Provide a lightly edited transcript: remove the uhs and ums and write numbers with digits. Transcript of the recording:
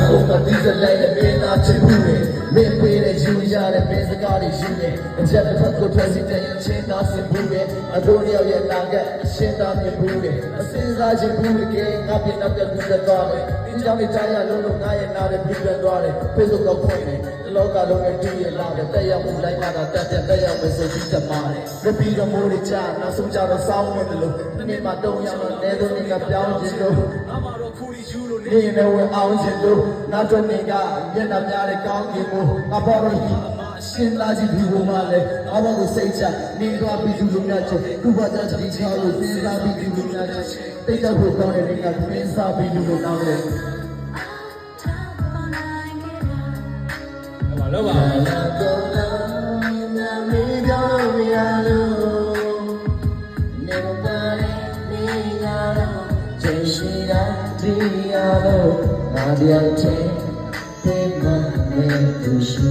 ကိုမသိစလိုက်တဲ့မင်းသားချစ်မှုတွေမင်းပေးတဲ့ယူရတဲ့မင်းစကားတွေယူနေအချက်တစ်ဖက်ကိုထွက်စီတဲ့ချင်းသားစင်ဘူးတွေအတို့တယောက်ရဲ့လာကအရှင်းသားမြင်ဘူးတွေအစင်းစားခြင်းဘူးတွေငါပြတော့တဲ့ဘူးတွေသွားတယ်ဒီကြောင့်ဒီကြားရလုံးငါရဲ့နာတဲ့ဘူးတွေသွားတယ်ဖေ့စ်ဘုတ်ကောဖွင့်တယ်လောကလုံးနဲ့တူရလာတဲ့တက်ရောက်မှုလိုက်မှာတက်ရောက်မယ်ဆိုပြီးတမာတယ်ရပီတော့မိုးတွေကြာနောက်ဆုံးကြတော့စောင်းဝင်တယ်လို့ဒီနေ့မှတုံးရောက်တော့လဲဆုံးကပြောင်းခြင်းလို့ငါမှတော့ခူရီယူလို့နေနေဝင်အောင်ခြင်းလို့နောက်တော့နေကမျက်နှာများတဲ့ကောင်းကင်ကိုငါပေါ်တော့ဒီအရှင်းသားကြီးဒီဘုံမှာလဲငါဘောကိုစိတ်ချနေသွားပြီးသူလူများချက်ခုပါကြတဲ့ဒီချောင်းကိုစဉ်းစားပြီးသူလူများချက်တိတ်တော့ကိုကောင်းတဲ့နေကတွင်းစားပြီးလူကိုနောက်လဲလောက်ပါတော့နာမည်ပြောလို့မရလို့နေမပါတယ်နေရတော့ချိန်ရှိတာဒီရတော့ငါတယောက်ချင်းသိမှမင်းသူရှိ